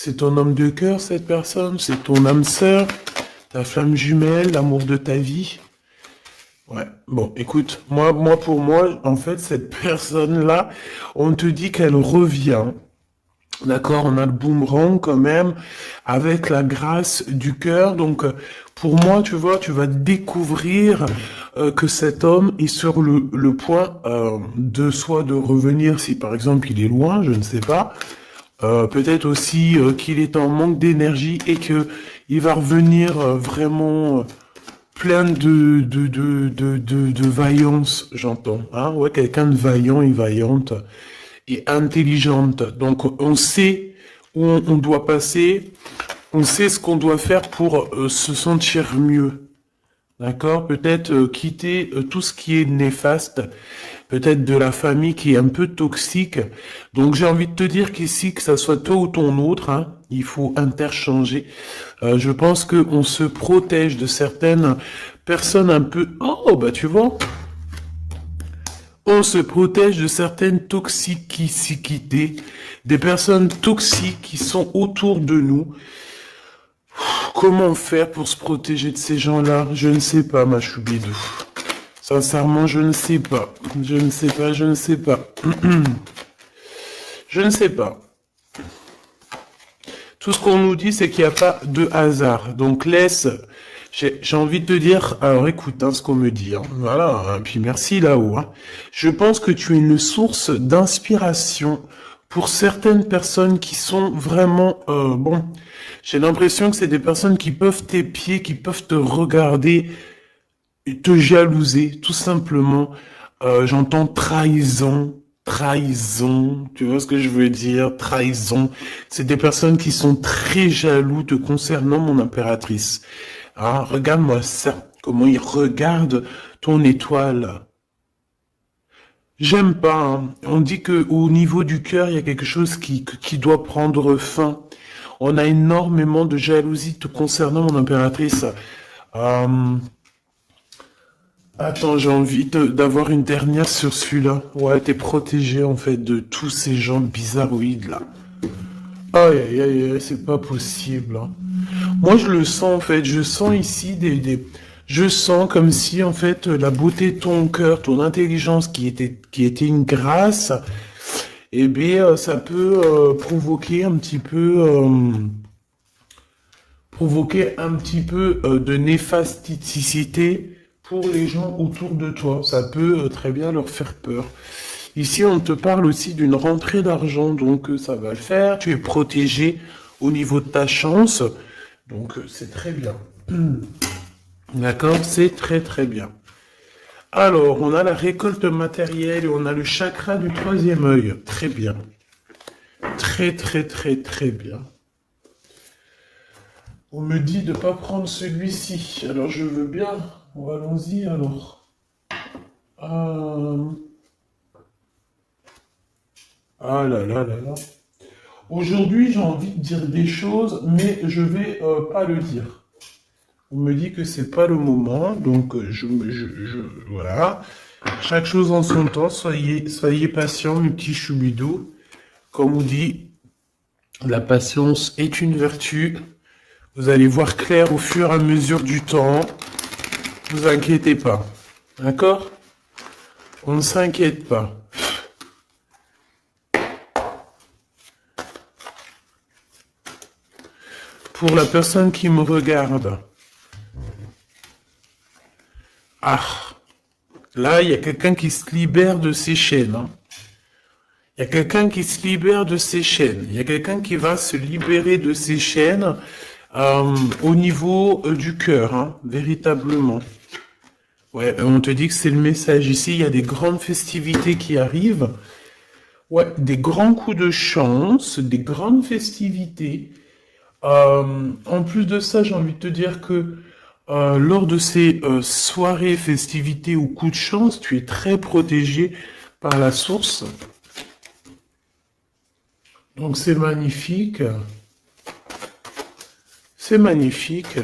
C'est ton homme de cœur, cette personne, c'est ton âme sœur, ta flamme jumelle, l'amour de ta vie. Ouais, bon, écoute, pour moi, en fait, cette personne-là, on te dit qu'elle revient. D'accord, on a le boomerang quand même, avec la grâce du cœur. Donc, pour moi, tu vois, tu vas découvrir que cet homme est sur le point de soit de revenir, si par exemple il est loin, je ne sais pas. Peut-être aussi qu'il est en manque d'énergie et que il va revenir vraiment plein de vaillance, j'entends. Hein, ouais, quelqu'un de vaillant et vaillante et intelligente. Donc, on sait où on doit passer, on sait ce qu'on doit faire pour se sentir mieux. D'accord? Peut-être quitter tout ce qui est néfaste, peut-être de la famille qui est un peu toxique. Donc j'ai envie de te dire qu'ici, que ça soit toi ou ton autre, hein, il faut interchanger. Je pense que on se protège de certaines personnes un peu... Oh, bah tu vois, on se protège de certaines toxicités, des personnes toxiques qui sont autour de nous. Comment faire pour se protéger de ces gens-là? Je ne sais pas, ma choubidou. Sincèrement, je ne sais pas. Je ne sais pas, je ne sais pas. Je ne sais pas. Tout ce qu'on nous dit, c'est qu'il n'y a pas de hasard. Donc laisse... J'ai envie de te dire, alors écoute ce qu'on me dit. Hein. Voilà, hein, puis merci là-haut. Hein. Je pense que tu es une source d'inspiration pour certaines personnes qui sont vraiment... bon, j'ai l'impression que c'est des personnes qui peuvent t'épier, qui peuvent te regarder, te jalouser, tout simplement. J'entends trahison, trahison, tu vois ce que je veux dire, trahison. C'est des personnes qui sont très jaloux te concernant, mon impératrice. Ah, regarde-moi ça, comment il regarde ton étoile. J'aime pas, hein. On dit que au niveau du cœur, il y a quelque chose qui doit prendre fin. On a énormément de jalousie te concernant, mon impératrice. Euh, Attends, j'ai envie d'avoir une dernière sur celui-là. Ouais, t'es protégé en fait de tous ces gens bizarroïdes là. Aïe, aïe, aïe, aïe, c'est pas possible. Hein. Moi, je le sens en fait. Je sens ici je sens comme si en fait la beauté de ton cœur, ton intelligence qui était une grâce, eh bien, ça peut provoquer un petit peu de néfasticité pour les gens autour de toi. Ça peut très bien leur faire peur. Ici, on te parle aussi d'une rentrée d'argent, donc ça va le faire. Tu es protégé au niveau de ta chance, donc c'est très bien. D'accord? C'est très très bien. Alors, on a la récolte matérielle et on a le chakra du troisième œil. Très bien. Très très très très bien. On me dit de ne pas prendre celui-ci. Alors, je veux bien. Allons-y alors. Ah là là là là. Aujourd'hui, j'ai envie de dire des choses, mais je vais pas le dire. On me dit que c'est pas le moment, donc voilà. Chaque chose en son temps. Soyez patient, mes petits choubidous. Comme on dit, la patience est une vertu. Vous allez voir clair au fur et à mesure du temps. Ne vous inquiétez pas. D'accord? On ne s'inquiète pas. Pour la personne qui me regarde. Ah, là, il y a quelqu'un qui se libère de ses chaînes. Hein. Il y a quelqu'un qui se libère de ses chaînes. Il y a quelqu'un qui va se libérer de ses chaînes au niveau du cœur, hein, véritablement. Ouais, on te dit que c'est le message ici. Il y a des grandes festivités qui arrivent. Ouais, des grands coups de chance, des grandes festivités. En plus de ça, j'ai envie de te dire que lors de ces soirées, festivités ou coups de chance, tu es très protégé par la source. Donc c'est magnifique. C'est magnifique.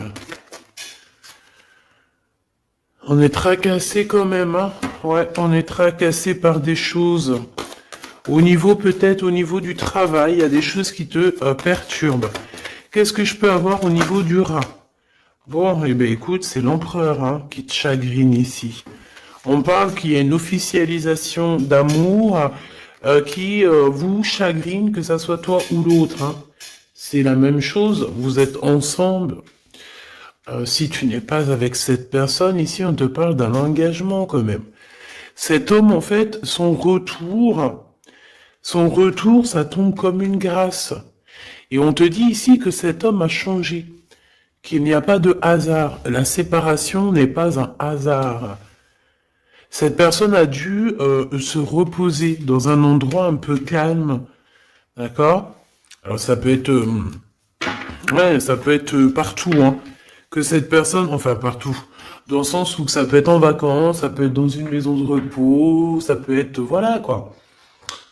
On est tracassé quand même, hein. Ouais, on est tracassé par des choses Au niveau, peut-être, au niveau du travail, il y a des choses qui te perturbent. Qu'est-ce que je peux avoir au niveau du rat? Bon, eh ben écoute, c'est l'empereur hein, qui te chagrine ici. On parle qu'il y a une officialisation d'amour qui vous chagrine, que ça soit toi ou l'autre. Hein. C'est la même chose, vous êtes ensemble. Si tu n'es pas avec cette personne, ici on te parle d'un engagement quand même. Cet homme, en fait, son retour, ça tombe comme une grâce. Et on te dit ici que cet homme a changé, qu'il n'y a pas de hasard. La séparation n'est pas un hasard. Cette personne a dû se reposer dans un endroit un peu calme, d'accord? Alors ça peut être, ouais, ça peut être partout, hein. Que cette personne, enfin partout, dans le sens où ça peut être en vacances, ça peut être dans une maison de repos, ça peut être, voilà quoi,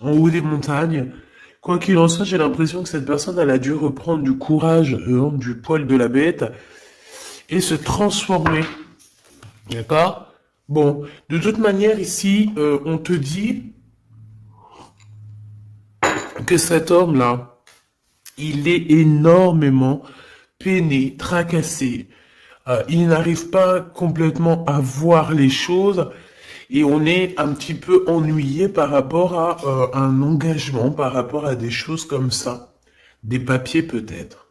en haut des montagnes. Quoi qu'il en soit, j'ai l'impression que cette personne, elle a dû reprendre du courage du poil de la bête et se transformer. D'accord? Bon, de toute manière, ici, on te dit que cet homme-là, il est énormément peiné, tracassé. Il n'arrive pas complètement à voir les choses et on est un petit peu ennuyé par rapport à un engagement, par rapport à des choses comme ça. Des papiers peut-être.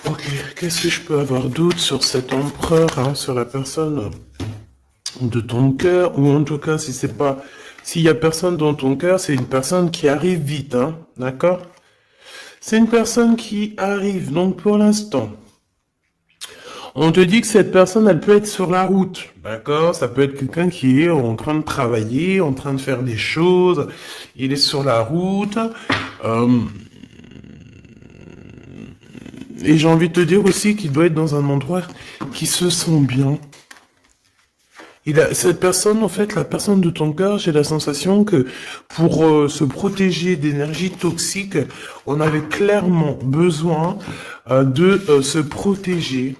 Ok, qu'est-ce que je peux avoir d'autre sur cet empereur, hein, sur la personne de ton cœur, ou en tout cas, si c'est pas, s'il y a personne dans ton cœur, c'est une personne qui arrive vite, hein, d'accord? C'est une personne qui arrive, donc pour l'instant. On te dit que cette personne, elle peut être sur la route, d'accord? Ça peut être quelqu'un qui est en train de travailler, en train de faire des choses, il est sur la route, euh, et j'ai envie de te dire aussi qu'il doit être dans un endroit qui se sent bien. Cette personne, en fait, la personne de ton cœur, j'ai la sensation que pour se protéger d'énergie toxique, on avait clairement besoin de se protéger.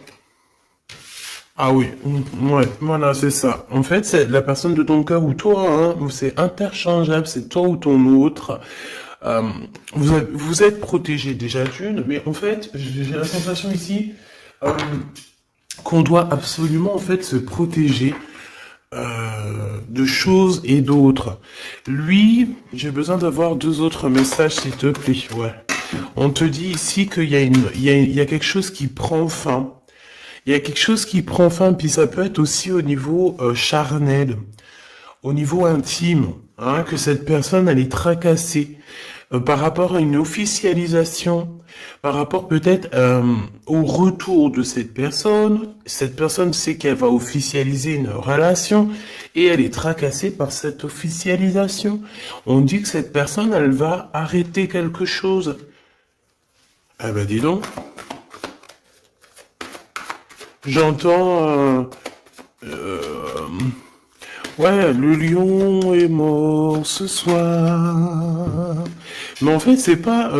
Ah oui, ouais, voilà, c'est ça. En fait, c'est la personne de ton cœur ou toi, hein, c'est interchangeable, c'est toi ou ton autre. Euh, vous êtes protégé déjà d'une, mais en fait, j'ai la sensation ici euh, qu'on doit absolument en fait se protéger de choses et d'autres. Lui, j'ai besoin d'avoir deux autres messages, s'il te plaît. Ouais. On te dit ici qu'il y a il y a quelque chose qui prend fin. Il y a quelque chose qui prend fin, puis ça peut être aussi au niveau charnel, au niveau intime, hein, que cette personne, elle est tracassée par rapport à une officialisation, par rapport peut-être au retour de cette personne. Cette personne sait qu'elle va officialiser une relation et elle est tracassée par cette officialisation. On dit que cette personne, elle va arrêter quelque chose. Ah ben dis donc, j'entends... ouais, le lion est mort ce soir. Mais en fait, c'est pas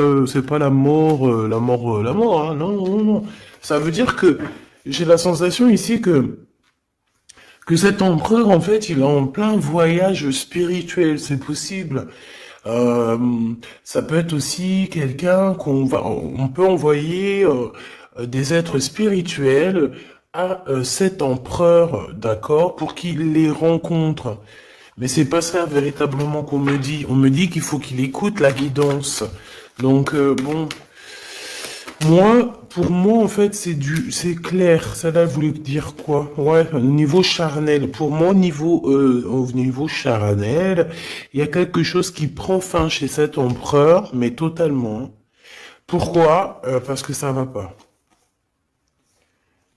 la mort, hein. Non, non, non. Ça veut dire que j'ai la sensation ici que cet empereur, en fait, il est en plein voyage spirituel. C'est possible. Euh, Ça peut être aussi quelqu'un on peut envoyer des êtres spirituels à cet empereur, d'accord, pour qu'il les rencontre. Mais c'est pas ça véritablement qu'on me dit. On me dit qu'il faut qu'il écoute la guidance. Donc bon, pour moi en fait c'est clair. Ça là voulait dire quoi? Ouais, au niveau charnel. Pour moi au niveau charnel, il y a quelque chose qui prend fin chez cet empereur, mais totalement. Pourquoi? Parce que ça va pas.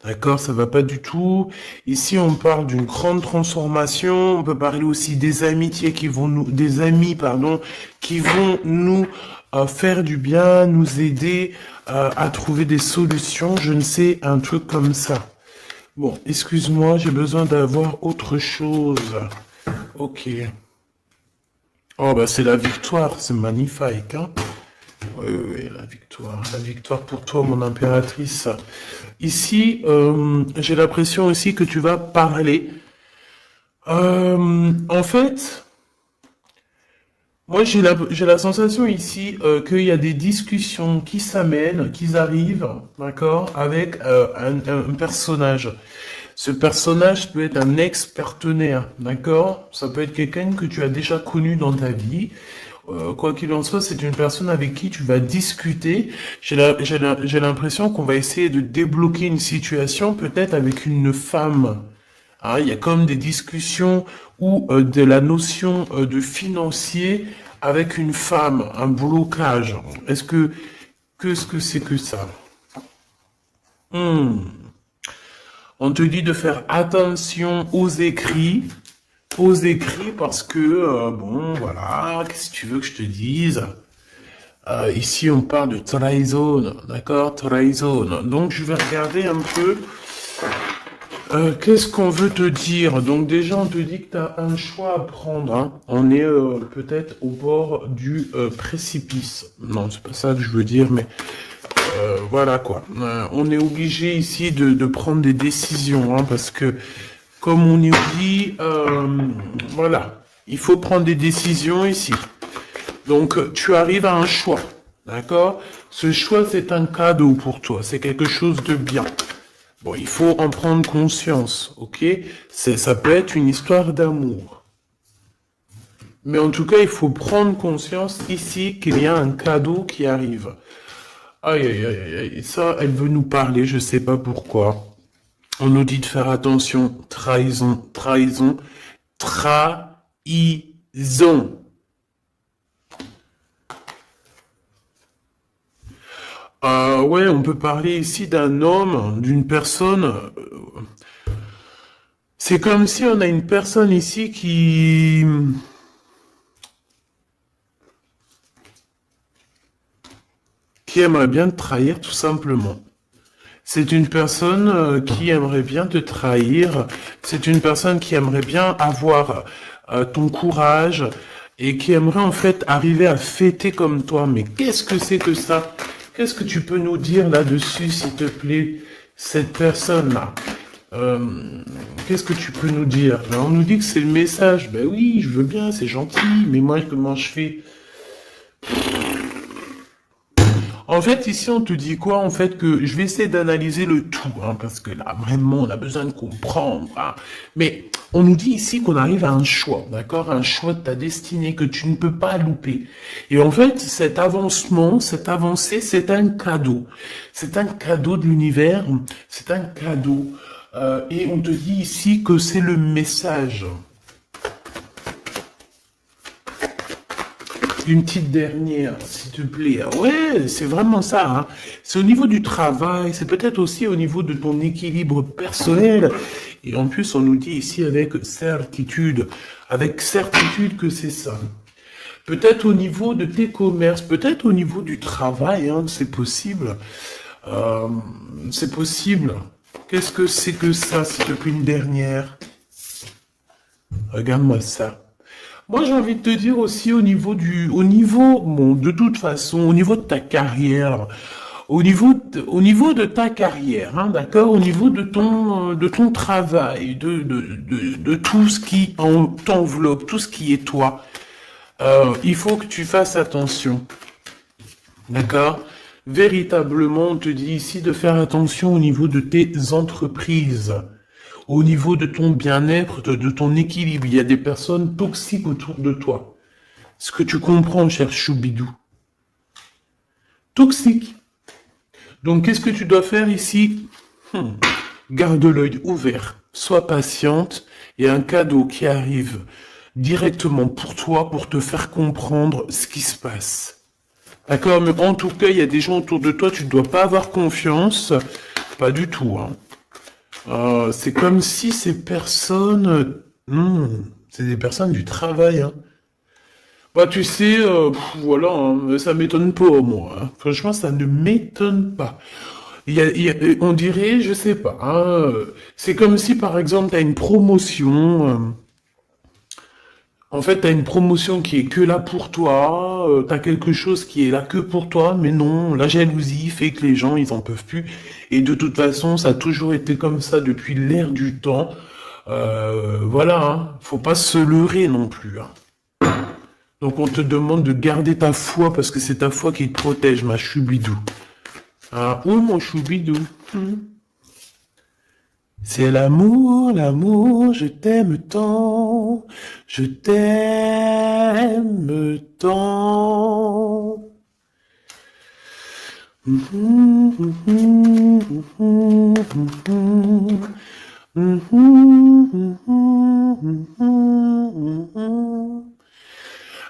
D'accord, ça va pas du tout. Ici, on parle d'une grande transformation. On peut parler aussi des amitiés des amis, pardon, qui vont nous faire du bien, nous aider à trouver des solutions. Je ne sais, un truc comme ça. Bon, excuse-moi, j'ai besoin d'avoir autre chose. Ok. Oh, bah, c'est la victoire, c'est magnifique, hein. Oui, oui, oui, la victoire pour toi, mon impératrice. Ici, j'ai l'impression aussi que tu vas parler En fait, moi j'ai la sensation ici qu'il y a des discussions qui s'amènent, qui arrivent, d'accord, avec un personnage. Ce personnage peut être un ex-partenaire, d'accord? Ça peut être quelqu'un que tu as déjà connu dans ta vie. Quoi qu'il en soit, c'est une personne avec qui tu vas discuter. J'ai l'impression qu'on va essayer de débloquer une situation, peut-être avec une femme. Hein, il y a comme des discussions ou de la notion de financier avec une femme, un blocage. Qu'est-ce que c'est que ça? Hmm. On te dit de faire attention aux écrits parce que, bon, voilà, qu'est-ce que tu veux que je te dise? Ici, on parle de trahison, d'accord? Trahison. Donc, je vais regarder un peu, qu'est-ce qu'on veut te dire. Donc, déjà, on te dit que tu as un choix à prendre, hein. On est peut-être au bord du précipice. Non, c'est pas ça que je veux dire, mais voilà quoi. On est obligé ici de prendre des décisions, hein, parce que comme on nous dit, voilà, il faut prendre des décisions ici. Donc tu arrives à un choix, d'accord? Ce choix c'est un cadeau pour toi, c'est quelque chose de bien. Bon, il faut en prendre conscience, ok? Ça peut être une histoire d'amour. Mais en tout cas, il faut prendre conscience ici qu'il y a un cadeau qui arrive. Aïe, aïe, aïe, aïe, aïe. Ça, elle veut nous parler, je sais pas pourquoi. On nous dit de faire attention. Trahison, trahison, trahison. Ouais, on peut parler ici d'un homme, d'une personne. C'est comme si on a une personne ici qui aimerait bien te trahir tout simplement. C'est une personne qui aimerait bien te trahir. C'est une personne qui aimerait bien avoir ton courage et qui aimerait en fait arriver à fêter comme toi. Mais qu'est-ce que c'est que ça? Qu'est-ce que tu peux nous dire là-dessus, s'il te plaît, cette personne-là? Euh, Qu'est-ce que tu peux nous dire? Ben, on nous dit que c'est le message. Ben oui, je veux bien, c'est gentil, mais moi, comment je fais? En fait, ici, on te dit quoi? En fait, que je vais essayer d'analyser le tout, hein, parce que là, vraiment, on a besoin de comprendre, hein. Mais on nous dit ici qu'on arrive à un choix, d'accord? Un choix de ta destinée que tu ne peux pas louper. Et en fait, cet avancement, cette avancée, c'est un cadeau. C'est un cadeau de l'univers, c'est un cadeau. Et on te dit ici que c'est le message. Une petite dernière, s'il te plaît. Ouais, c'est vraiment ça, hein. C'est au niveau du travail, c'est peut-être aussi au niveau de ton équilibre personnel. Et en plus, on nous dit ici avec certitude que c'est ça. Peut-être au niveau de tes commerces, peut-être au niveau du travail, hein, c'est possible. Euh, c'est possible. Qu'est-ce que c'est que ça, s'il te plaît, une dernière? Regarde-moi ça. Moi, j'ai envie de te dire aussi bon, de toute façon, au niveau de ta carrière, au niveau de ta carrière, hein, d'accord, au niveau de ton travail, de tout ce qui t'enveloppe, tout ce qui est toi, il faut que tu fasses attention, d'accord? Véritablement, on te dit ici de faire attention au niveau de tes entreprises. Au niveau de ton bien-être, de ton équilibre, il y a des personnes toxiques autour de toi. Est-ce que tu comprends, cher Choubidou? Toxique. Donc, qu'est-ce que tu dois faire ici? Garde l'œil ouvert. Sois patiente. Il y a un cadeau qui arrive directement pour toi pour te faire comprendre ce qui se passe. D'accord? Mais en tout cas, il y a des gens autour de toi, tu ne dois pas avoir confiance. Pas du tout, hein. C'est comme si ces personnes... non, c'est des personnes du travail, hein. Bah, tu sais, voilà, hein, ça m'étonne pas, moi, hein. Franchement, ça ne m'étonne pas. On dirait, je sais pas, hein, c'est comme si, par exemple, t'as une promotion, en fait, t'as une promotion qui est que là pour toi, t'as quelque chose qui est là que pour toi, mais non, la jalousie fait que les gens, ils en peuvent plus. Et de toute façon, ça a toujours été comme ça depuis l'ère du temps. Voilà, hein, faut pas se leurrer non plus. Hein. Donc on te demande de garder ta foi parce que c'est ta foi qui te protège, ma choubidou. Ah, oh mon choubidou. C'est l'amour, l'amour, je t'aime tant, je t'aime tant.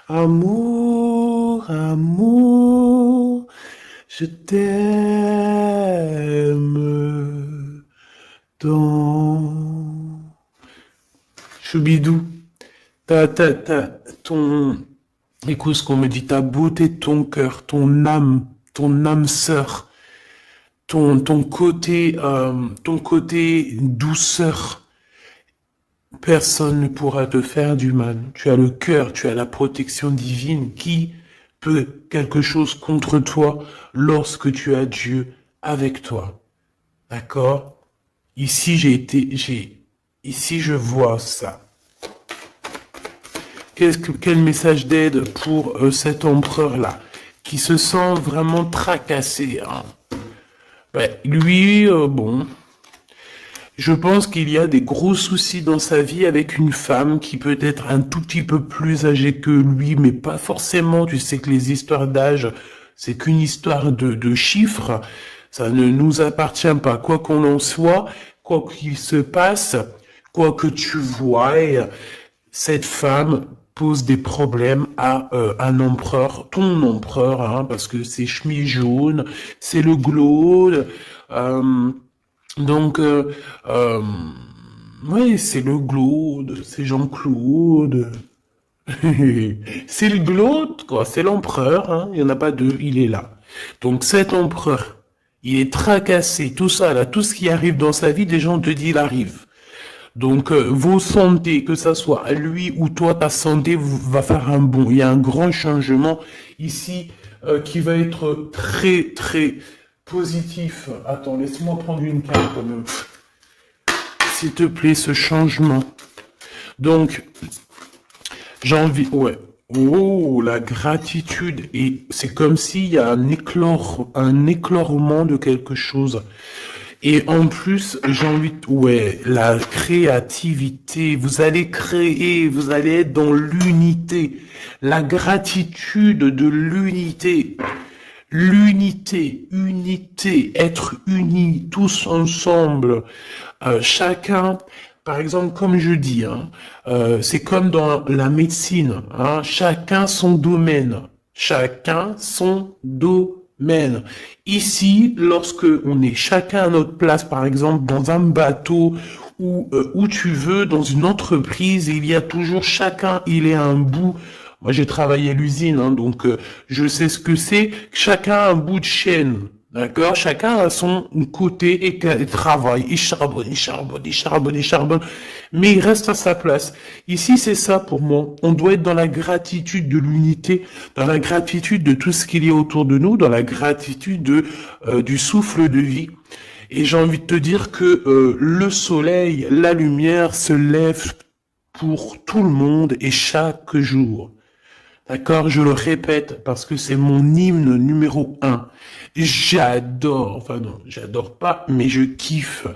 Amour, amour, je t'aime tant. Choubidou, ton, écoute ce qu'on me dit, ta beauté, ton cœur, ton âme sœur, ton côté douceur, personne ne pourra te faire du mal. Tu as le cœur, tu as la protection divine. Qui peut quelque chose contre toi lorsque tu as Dieu avec toi? D'accord? Ici, ici, je vois ça. Quel message d'aide pour cet empereur-là, qui se sent vraiment tracassé, hein? Ben, lui, bon, je pense qu'il y a des gros soucis dans sa vie avec une femme qui peut être un tout petit peu plus âgée que lui, mais pas forcément. Tu sais que les histoires d'âge, c'est qu'une histoire de chiffres. Ça ne nous appartient pas. Quoi qu'on en soit, quoi qu'il se passe, quoi que tu vois, cette femme pose des problèmes à un empereur, ton empereur, hein, parce que c'est chemise jaune, c'est le glaude, donc, oui, c'est le glaude, c'est Jean-Claude, c'est le glaude, quoi, c'est l'empereur, hein, il n'y en a pas deux, il est là. Donc cet empereur, il est tracassé, tout ça, là, tout ce qui arrive dans sa vie, des gens te disent, il arrive. Donc, vos santé, que ça soit lui ou toi, ta santé va faire un bond. Il y a un grand changement ici qui va être très, très positif. Attends, laisse-moi prendre une carte quand même. S'il te plaît, ce changement. Donc, j'ai envie... Ouais. Oh, la gratitude. Et c'est comme s'il y a un éclorement de quelque chose. Et en plus, j'ai envie de... Ouais, la créativité. Vous allez créer, vous allez être dans l'unité. La gratitude de l'unité. L'unité, unité, être unis, tous ensemble. Chacun, par exemple, comme je dis, hein, c'est comme dans la médecine. Hein, chacun son domaine. Chacun son domaine. Ici, lorsque on est chacun à notre place, par exemple, dans un bateau ou où tu veux, dans une entreprise, il y a toujours chacun, il est à un bout. Moi, j'ai travaillé à l'usine, hein, donc je sais ce que c'est. Chacun a un bout de chaîne, d'accord? Chacun a son côté et travaille. Il charbonne, il charbonne, il charbonne, il charbonne. Mais il reste à sa place. Ici, c'est ça pour moi. On doit être dans la gratitude de l'unité, dans la gratitude de tout ce qu'il y a autour de nous, dans la gratitude du souffle de vie. Et j'ai envie de te dire que le soleil, la lumière se lève pour tout le monde et chaque jour. D'accord, je le répète parce que c'est mon hymne numéro 1. J'adore, enfin non, j'adore pas, mais je kiffe.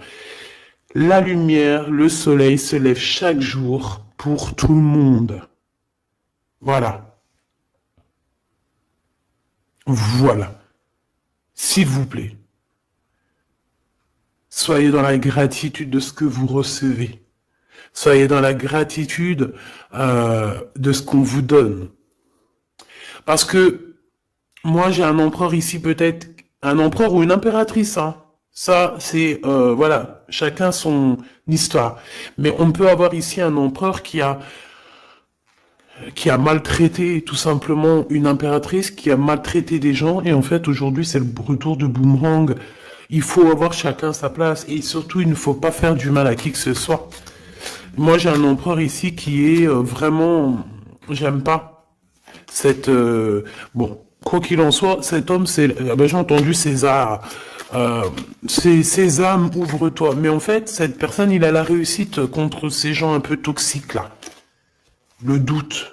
La lumière, le soleil se lève chaque jour pour tout le monde. Voilà. Voilà. S'il vous plaît. Soyez dans la gratitude de ce que vous recevez. Soyez dans la gratitude de ce qu'on vous donne. Parce que moi, j'ai un empereur ici, peut-être un empereur ou une impératrice. Hein. Ça, c'est voilà, chacun son histoire. Mais on peut avoir ici un empereur qui a maltraité tout simplement une impératrice, qui a maltraité des gens. Et en fait, aujourd'hui, c'est le retour de boomerang. Il faut avoir chacun sa place et surtout, il ne faut pas faire du mal à qui que ce soit. Moi, j'ai un empereur ici qui est vraiment, j'aime pas cette bon. Quoi qu'il en soit, cet homme, c'est, ben, j'ai entendu César. Euh, Sésame, ouvre-toi. Mais en fait, cette personne, il a la réussite contre ces gens un peu toxiques là. Le doute.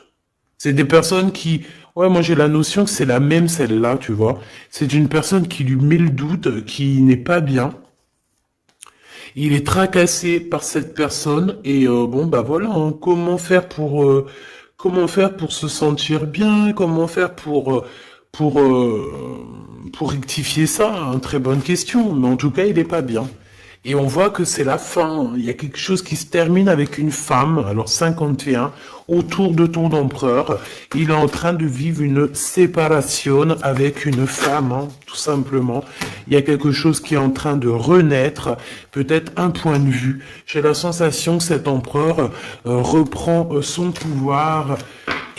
C'est des personnes qui, ouais, moi j'ai la notion que c'est la même celle-là, tu vois. C'est une personne qui lui met le doute, qui n'est pas bien. Il est tracassé par cette personne et bon bah voilà, hein, comment faire pour se sentir bien, comment faire pour pour rectifier ça, hein, très bonne question, mais en tout cas il est pas bien. Et on voit que c'est la fin. Il y a quelque chose qui se termine avec une femme, alors 51, autour de ton empereur. Il est en train de vivre une séparation avec une femme, hein, tout simplement. Il y a quelque chose qui est en train de renaître, peut-être un point de vue. J'ai la sensation que cet empereur reprend son pouvoir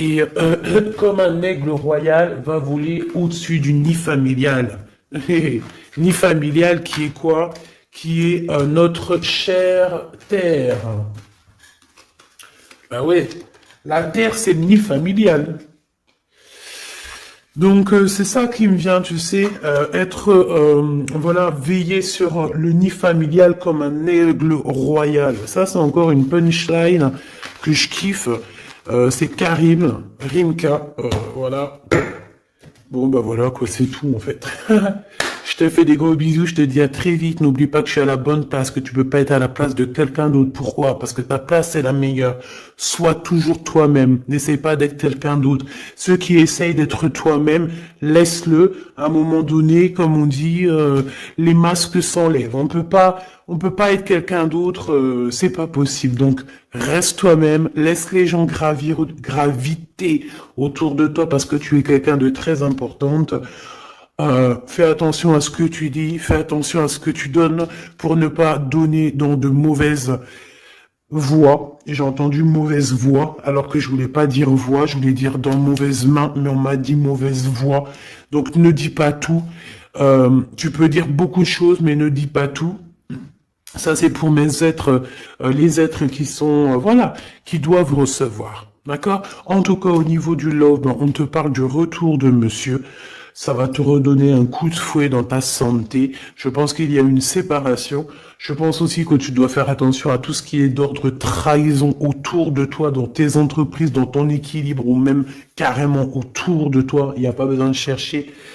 et comme un aigle royal va voler au-dessus du nid familial. Nid familial qui est quoi? Qui est notre chère terre. Ben ouais, la terre c'est le nid familial. Donc c'est ça qui me vient, tu sais, être, voilà, veiller sur le nid familial comme un aigle royal. Ça c'est encore une punchline que je kiffe. C'est Karim, Rimka, voilà. Bon bah voilà quoi, c'est tout en fait. Je te fais des gros bisous, je te dis à très vite. N'oublie pas que je suis à la bonne place, que tu peux pas être à la place de quelqu'un d'autre. Pourquoi? Parce que ta place est la meilleure. Sois toujours toi-même. N'essaie pas d'être quelqu'un d'autre. Ceux qui essayent d'être toi-même, laisse-le. À un moment donné, comme on dit, les masques s'enlèvent. On peut pas être quelqu'un d'autre. C'est pas possible. Donc, reste toi-même. Laisse les gens graviter autour de toi parce que tu es quelqu'un de très importante. Fais attention à ce que tu dis, fais attention à ce que tu donnes pour ne pas donner dans de mauvaises voies. J'ai entendu mauvaise voix alors que je voulais pas dire voix, je voulais dire dans mauvaise main, mais on m'a dit mauvaise voix. Donc ne dis pas tout. Tu peux dire beaucoup de choses, mais ne dis pas tout. Ça, c'est pour mes êtres, les êtres qui sont, voilà, qui doivent recevoir. D'accord? En tout cas, au niveau du love, ben, on te parle du retour de monsieur. Ça va te redonner un coup de fouet dans ta santé. Je pense qu'il y a une séparation. Je pense aussi que tu dois faire attention à tout ce qui est d'ordre trahison autour de toi, dans tes entreprises, dans ton équilibre ou même carrément autour de toi. Il n'y a pas besoin de chercher.